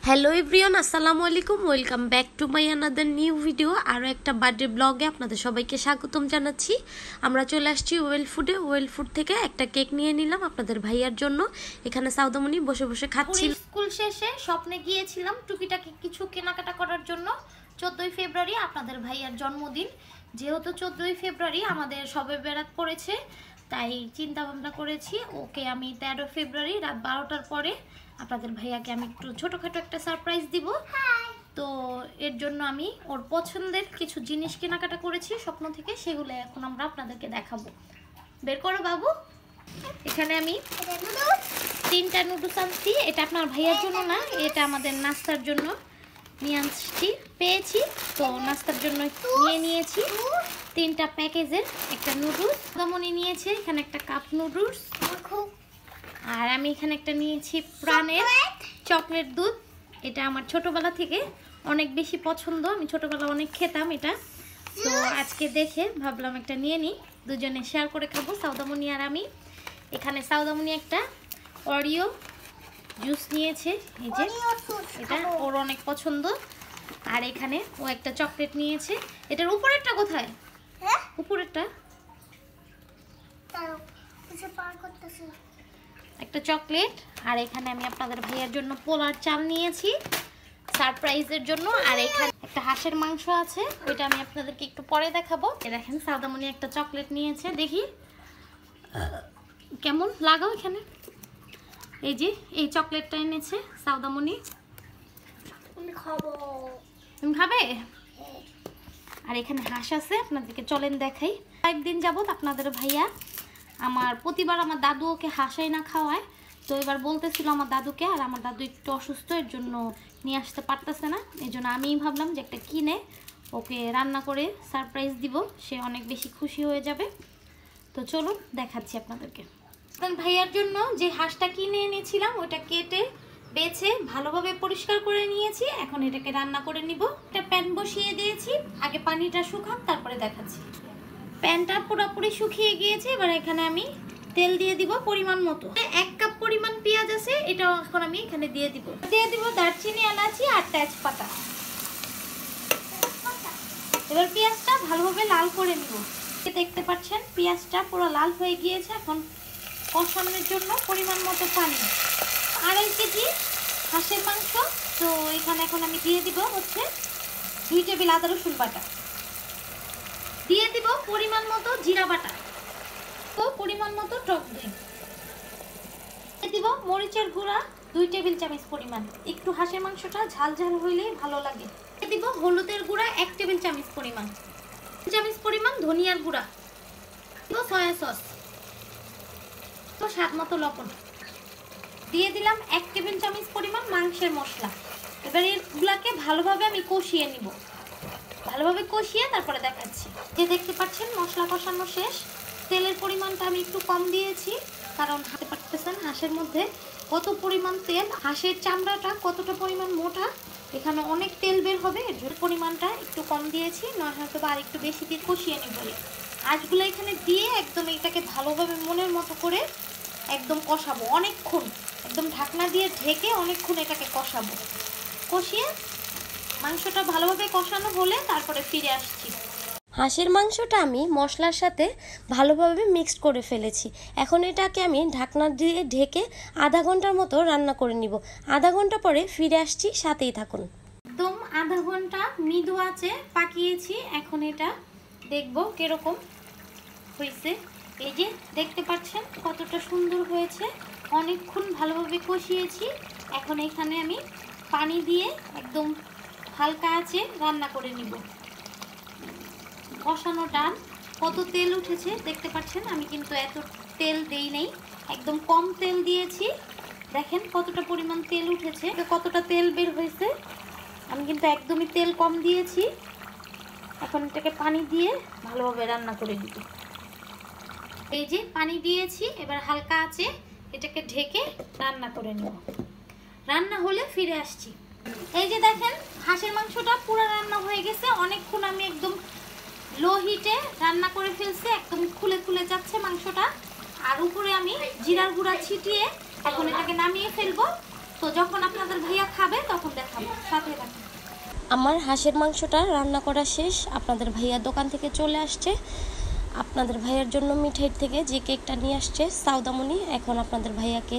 Hello everyone, আসসালামু আলাইকুম। Welcome back to my another new video. আরও একটা বার্থডে ব্লগে আপনাদের সবাইকে স্বাগতম জানাচ্ছি। আমরা চলে আসছি ওয়েল ফুডে। ওয়েল ফুড থেকে একটা কেক নিয়ে নিলাম আপনাদের ভাইয়ার জন্য। এখানে সাউদামণি বসে বসে খাচ্ছি। স্কুল শেষে স্বপ্নে গিয়েছিলাম টুকিটাকি কিছু কেনাকাটা করার জন্য। 14ই ফেব্রুয়ারি আপনাদের ভাইয়ার জন্মদিন। যেহেতু 14ই ফেব্রুয়ারি আমাদের সবে বেরাত পড়েছে, তাই চিন্তা ভাবনা করেছি ওকে আমি 13 ফেব্রুয়ারি রাত 12টার পরে আপনাদের ভাইয়াকে আমি একটু ছোটোখাটো একটা সারপ্রাইজ দিব। তো এর জন্য আমি ওর পছন্দের কিছু জিনিস কেনাকাটা করেছি স্বপ্ন থেকে, সেগুলো এখন আমরা আপনাদেরকে দেখাবো। বের করো বাবু। এখানে আমি 3টা নুডলস আনছি। এটা আপনার ভাইয়ার জন্য না, এটা আমাদের নাস্তার জন্য নিয়ে আসছি, পেয়েছি তো নাস্তার জন্য নিয়ে নিয়েছি। 3টা প্যাকেজের একটা নুডলস দামনি নিয়েছে। এখানে একটা কাপ নুডলস, আর আমি এখানে একটা নিয়েছি প্রাণের চকলেট দুধ। এটা আমার ছোটবেলা থেকে অনেক বেশি পছন্দ, আমি ছোটবেলা অনেক খেতাম এটা। তো আজকে দেখে ভাবলাম একটা নিয়ে নিই, দুজনে শেয়ার করে খাবো সাউদামণি আর আমি। এখানে সাউদামণি একটা অরিও জুস নিয়েছে, এই যে এটা ওর অনেক পছন্দ। আর এখানে ও একটা চকলেট নিয়েছে। এটার উপরেরটা কোথায়? উপরেরটা একটা চকলেট। আর এখানে আমি আপনাদের ভাইয়ার জন্য পোলার চাল নিয়েছি সারপ্রাইজের জন্য। আর এখানে একটা হাঁসের মাংস আছে, ওইটা আমি আপনাদেরকে একটু পরে দেখাবো। দেখেন সাউদামণি একটা চকলেট নিয়েছে, দেখি কেমন লাগাও। এখানে এই যে এই চকলেটটা এনেছে সাউদামণি, তুমি খাবে? আর এখানে হাঁস আছে, আপনাদেরকে চলেন দেখাই। কয়েকদিন যাবত আপনাদের ভাইয়া আমার প্রতিবার আমার দাদু ওকে হাঁসাই না খাওয়ায়, তো এবার বলতেছিল আমার দাদুকে, আর আমার দাদু একটু অসুস্থ, এর জন্য নিয়ে আসতে পারতেছে না। এই জন্য আমিই ভাবলাম যে একটা কিনে ওকে রান্না করে সারপ্রাইজ দিব, সে অনেক বেশি খুশি হয়ে যাবে। তো চলুন দেখাচ্ছি আপনাদেরকে। ভাইয়ার জন্য যে হাঁসটা কিনে এনেছিলাম ওটা কেটে বেছে ভালোভাবে পরিষ্কার করে নিয়েছি। এখন এটাকে রান্না করে নিব। একটা প্যান বসিয়ে দিয়েছি, আগে পানিটা শুকাক তারপরে দেখাচ্ছি। প্যানটা পুরোপুরি শুকিয়ে গিয়েছে। এবার এখানে আমি তেল দিয়ে দিব পরিমাণ মতো। 1 কাপ পরিমাণ পেঁয়াজ আছে, এটাও এখন আমি এখানে দিয়ে দিব দারচিনি, এলাচি আর তেজপাতা। এবার পেঁয়াজটা ভালোভাবে লাল করে নিব। দেখতে পাচ্ছেন পেঁয়াজটা পুরো লাল হয়ে গিয়েছে। এখন কষানোর জন্য পরিমাণ মতো পানি। 2.5 কেজি হাঁসের মাংস, তো এখানে এখন আমি দিয়ে দিব হচ্ছে 2 টেবিল আদা রসুন বাটা, দিয়ে দিব পরিমাণ মতো জিরা বাটা, তো পরিমাণ মতো টক দই, দিয়ে দিব মরিচের গুঁড়া 2 টেবিল চামচ পরিমাণ। একটু হাঁসের মাংসটা ঝাল ঝাল হইলে ভালো লাগে। দিয়ে দিব হলুদের গুঁড়া 1 টেবিল চামচ পরিমাণ, ধনিয়ার গুঁড়া, সয়া সস, তো স্বাদ মতো লবণ, দিয়ে দিলাম 1 টেবিল চামচ পরিমাণ মাংসের মশলা। এবার এগুলাকে ভালোভাবে আমি কষিয়ে নিব, ভালোভাবে কষিয়ে তারপরে দেখাচ্ছি। যে দেখতে পাচ্ছেন মশলা কষানো শেষ। তেলের পরিমাণটা আমি একটু কম দিয়েছি, কারণ হাতে পাচ্ছেন হাঁসের মধ্যে কত পরিমাণ তেল, হাঁসের চামড়াটা কতটা পরিমাণ মোটা, এখানে অনেক তেল বের হবে। এর পরিমাণটা একটু কম দিয়েছি, নয় হয়তো বা আর একটু বেশি দিয়ে কষিয়ে নিব। আঁশগুলো এখানে দিয়ে একদম এটাকে ভালোভাবে মনের মতো করে একদম কষাবো অনেকক্ষণ, একদম ঢাকনা দিয়ে ঢেকে অনেকক্ষণ এটাকে কষাবো। কষিয়ে মাংসটা ভালোভাবে কষানো হলে তারপরে ফিরে আসছি। হাঁসের মাংসটা আমি মশলার সাথে ভালোভাবে মিক্সড করে ফেলেছি। এখন এটাকে আমি ঢাকনা দিয়ে ঢেকে আধা ঘন্টার মতো রান্না করে নিব। আধা ঘন্টা পরে ফিরে আসছি, সাথেই থাকুন। একদম আধা ঘন্টা মৃদু আঁচে পাকিয়েছি। এখন এটা দেখবো কিরকম হয়েছে। এই যে দেখতে পাচ্ছেন কতটা সুন্দর হয়েছে, অনেকক্ষণ ভালোভাবে কষিয়েছি। এখন এখানে আমি পানি দিয়ে একদম হালকা আঁচে রান্না করে নিব। কষানো ডান, কত তেল উঠেছে দেখতে পাচ্ছেন। আমি কিন্তু এত তেল দেই নাই, একদম কম তেল দিয়েছি। দেখেন কতটা পরিমাণ তেল উঠেছে, কতটা তেল বের হয়েছে। আমি কিন্তু একদমই তেল কম দিয়েছি। এখন এটাকে পানি দিয়ে ভালোভাবে রান্না করে দিব। এই যে পানি দিয়েছি, এবার হালকা আছে এটাকে ঢেকে রান্না করে নেব। রান্না হলে ফিরে আসছি। এই যে দেখেন হাঁসের মাংসটা পুরো রান্না হয়ে গেছে। অনেকক্ষণ আমি একদম লো হিটে রান্না করে ফেলছি, একদম খুলে খুলে যাচ্ছে মাংসটা। আর উপরে আমি জিরার গুঁড়া ছিটিয়ে এখন এটাকে নামিয়ে ফেলবো। তো যখন আপনাদের ভাইয়া খাবে তখন দেখা সাথে থাকুন। আমার হাঁসের মাংসটা রান্না করা শেষ। আপনাদের ভাইয়া দোকান থেকে চলে আসছে। আপনাদের ভাইয়ার জন্য মিঠাইর থেকে যে কেকটা নিয়ে আসছে সাউদামণি, এখন আপনাদের ভাইয়াকে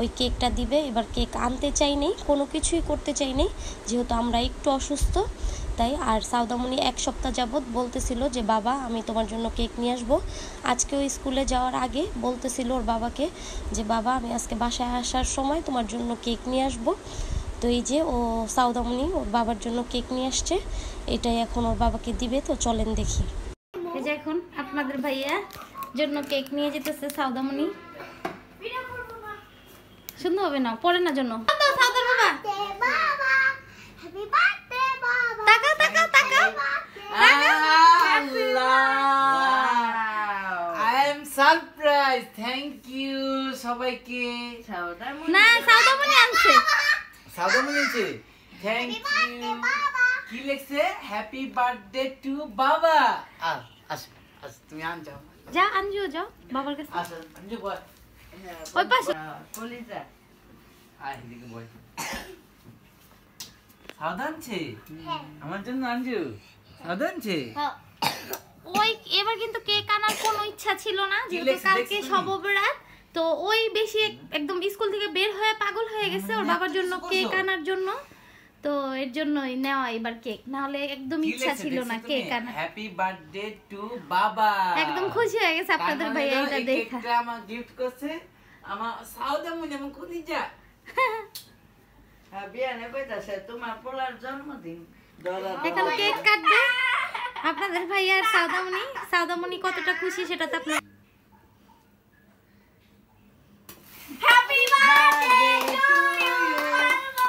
ওই কেকটা দিবে। এবার কেক আনতে চাই নেই, কোনো কিছুই করতে চাই নেই, যেহেতু আমরা একটু অসুস্থ তাই। আর সাউদামণি 1 সপ্তাহ যাবৎ বলতেছিল যে বাবা আমি তোমার জন্য কেক নিয়ে আসবো। আজকে ওই স্কুলে যাওয়ার আগে বলতেছিল ওর বাবাকে যে বাবা আমি আজকে বাসায় আসার সময় তোমার জন্য কেক নিয়ে আসবো। তো এই যে ও সাউদামণি ওর বাবার জন্য কেক নিয়ে আসছে, এটাই এখন ওর বাবাকে দিবে। তো চলেন দেখি। এই যে এখন আপনাদের ভাইয়া জন্য কেক নিয়ে যেতেছে সাউদামণি। সুন্দর হবে না, পরে না জন্য সাউদার বাবা তাকাও তাকাও তাকাও। I am surprised. Thank you সবাইকে। না সাউদামণি আনছে। সাউদামণি আছে। Thank you. কি লিখছে? হ্যাপি বার্থডে টু বাবা। আসো আসো তুমি আন যাও। যা আনজু যাও বাবার কাছে। আসো আনজু বল। ওই পাশে কলিজা। আয় এদিকে বল। সাউদান ছে? আমার জন্য আনজু। সাউদান ছে? ওই এবার কিন্তু কেক আনার কোনো ইচ্ছা ছিল না, যেহেতু কালকে শবে-বরাত। তো ওই বেশি একদম স্কুল থেকে বের হয়ে পাগল হয়ে গেছে ওর বাবার জন্য কেক আনার জন্য। তো এর জন্যই নেওয়া এবার কেক, না হলে একদম ইচ্ছা ছিল না কেক আনার। হ্যাপি বার্থডে টু বাবা। একদম খুশি হয়ে গেছে আপনাদের ভাই এটা দেখে। কেকটা আমার গিফট করছে আমার সাউদামণি, আমার কলিজা। বিয়ানে কইতাছে তোমার পোলার জন্মদিন। এখন কেক কাটবে আপনাদের ভাই আর সাউদামণি। সাউদামণি কতটা খুশি সেটা তো আপনার। Happy birthday to you,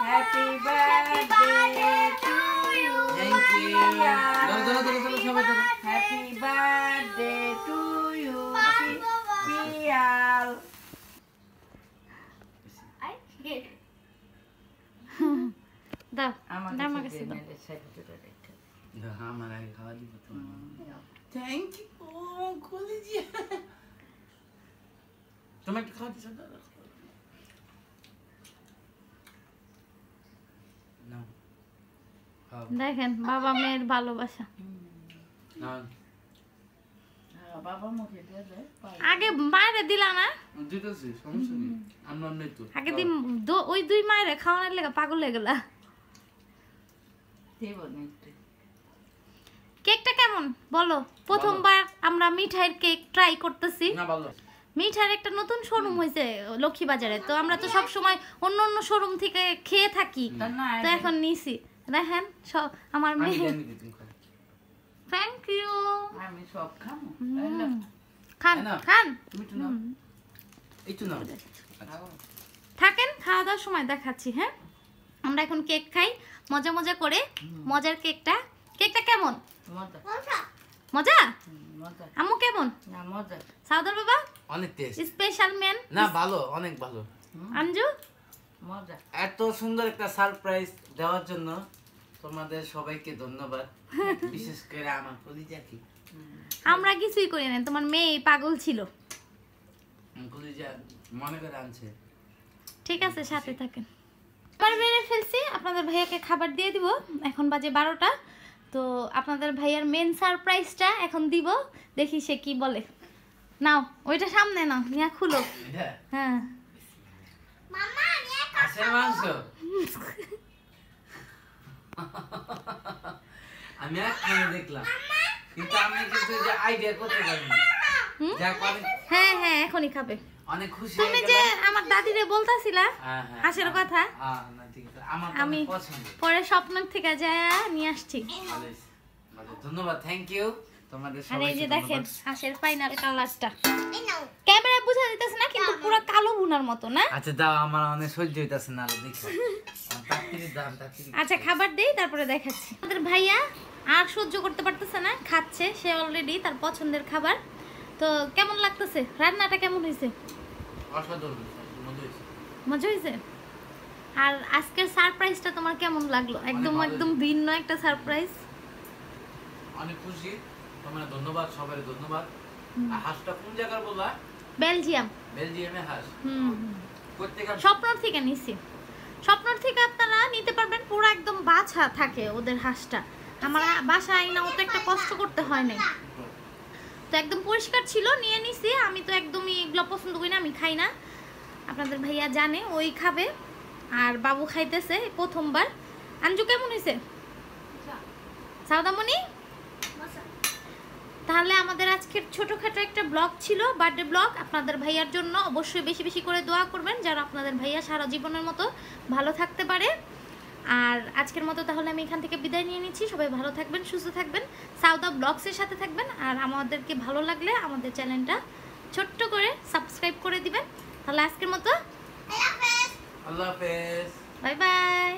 happy birthday to you. Thank you. ধরো সবাই ধরো। Happy birthday to you Piyal. দাও আমার আমার কাছে দাও। আমার আগে খাওয়া দিব তো। থ্যাংক ইউ কলিজা। তুমি একটু খাওয়া দিছো দাদা। নাও খাও। দেখেন বাবা মেয়ের ভালোবাসা। নাও বাবা মুখে দিয়ে দেয়। আগে মায়েরে দিলা না? দিতেছি সমস্যা নেই। আমরা নেই তো। আগে দিন ওই 2 মায়েরে খাওয়ানোর লেগে পাগল হয়ে গেলা। দেব না একটু। কেকটা কেমন বলো? প্রথমবার আমরা মিঠাইয়ের কেক ট্রাই করতেছি। না ভালো। মিঠাইয়ের একটা নতুন শোরুম হয়েছে লক্ষ্মীবাজারে, তো আমরা তো সব সময় অন্য অন্য শোরুম থেকে খেয়ে থাকি, তো এখন নিছি। দেখেন আমার আমি মেয়ে। জানি তুমি খাও। Thank you. আমি সব খাবো। খান না। খান তুমি একটু নাও। একটু নাও। থাকেন, খাওয়া দাওয়ার সময় দেখাচ্ছি। হ্যাঁ, আমরা এখন কেক খাই মজা মজা করে। মজার কেকটা কেমন? মজা মজা? মজা আম্মু কেমন? না মজা। সাউদার বাবা অনেক টেস্ট। স্পেশাল ম্যান না ভালো, অনেক ভালো। আঞ্জু মজা। এত সুন্দর একটা সারপ্রাইজ দেওয়ার জন্য তোমাদের সবাইকে ধন্যবাদ। বিশেষ করে আমার কলিজাকে। আমরা কিছুই করি না, তোমার মেয়ে পাগল ছিল। কলিজা মনে করে আনছে। ঠিক আছে, সাথে থাকেন। খাবার বেড়ে ফেলছি, আপনাদের ভাইয়াকে খাবার দিয়ে দিব। এখন বাজে 12টা। তো আপনাদের ভাইয়ার মেন সারপ্রাইজটা এখন দিব, দেখি সে কি বলে। নাও ওইটা সামনে নাও, নিয়ে খুলো। এটা হ্যাঁ হাঁসের মাংস। আমি একখানে দেখলাম, কিন্তু আমি কিন্তু যে আইডিয়া করতে পারিনি। যাক অনেক হ্যাঁ হ্যাঁ এখনই খাবে। অনেক খুশি তুমি হয়ে যে গেলাম। আমার দাদিরে বলতাছিলা হ্যাঁ, হ্যাঁ, হাঁসের কথা, না ঠিক আছে, আমার তো আমি অনেক পছন্দ। পরে স্বপ্নের থেকে যায় নিয়ে আসছি। ভালো হয়েছে, ভালো। ধন্যবাদ, থ্যাংক ইউ তোমাদের আর এই সবাইকে। যে দেখেন ধন্যবাদ। হাঁসের ফাইনাল কালারটা ক্যামেরায় বোঝা যাইতেছে না, কিন্তু পুরো কালো ভুনার মতো না। আচ্ছা দাও, আমার অনেক সহ্য হইতাছে না, দেখো তাড়াতাড়ি দাও, তাড়াতাড়ি। আচ্ছা খাবার দেই, তারপরে দেখাচ্ছি। আমাদের ভাইয়া আর সহ্য করতে পারতেছে না, খাচ্ছে সে অলরেডি তার পছন্দের খাবার। তো কেমন লাগতেছে? রান্নাটা কেমন হয়েছে? অসাধারণ, মজা হয়েছে। মজা হয়েছে? আর আজকের সারপ্রাইজটা তোমার কেমন লাগলো? একদম ভালো একদম ভিন্ন একটা সারপ্রাইজ। অনেক খুশি, তোমার ধন্যবাদ, সবাই ধন্যবাদ। আর হাঁসটা কোন জায়গার বললা? বেলজিয়াম। বেলজিয়ামে হাঁস। হুম প্রত্যেক স্বপ্নর থেকে নিছি। স্বপ্নর থেকে আপনারা নিতে পারবেন, পুরো একদম বাছা থাকে ওদের হাঁসটা। আমার বাসায় না অত একটা কষ্ট করতে হয় নাই, তো একদম পরিষ্কার ছিল, নিয়ে নিছি। আমি তো একদমই এগুলো পছন্দ করি না, আমি খাই না। আপনাদের ভাইয়া জানে, ওই খাবে। আর বাবু খাইতেছে প্রথমবার। আঞ্জু কেমন হয়েছে সাউদামণি? তাহলে আমাদের আজকের ছোটোখাটো একটা ব্লগ ছিল, বার্থডে ব্লগ। আপনাদের ভাইয়ার জন্য অবশ্যই বেশি বেশি করে দোয়া করবেন, যেন আপনাদের ভাইয়া সারা জীবনের মতো ভালো থাকতে পারে। আর আজকের মতো তাহলে আমি এখান থেকে বিদায় নিয়ে নিচ্ছি। সবাই ভালো থাকবেন, সুস্থ থাকবেন, সাউদা ব্লগসের সাথে থাকবেন। আর আমাদেরকে ভালো লাগলে আমাদের চ্যানেলটা ছোট্ট করে সাবস্ক্রাইব করে দিবেন। তাহলে আজকের মতো আল্লাহ হাফেজ। Bye bye.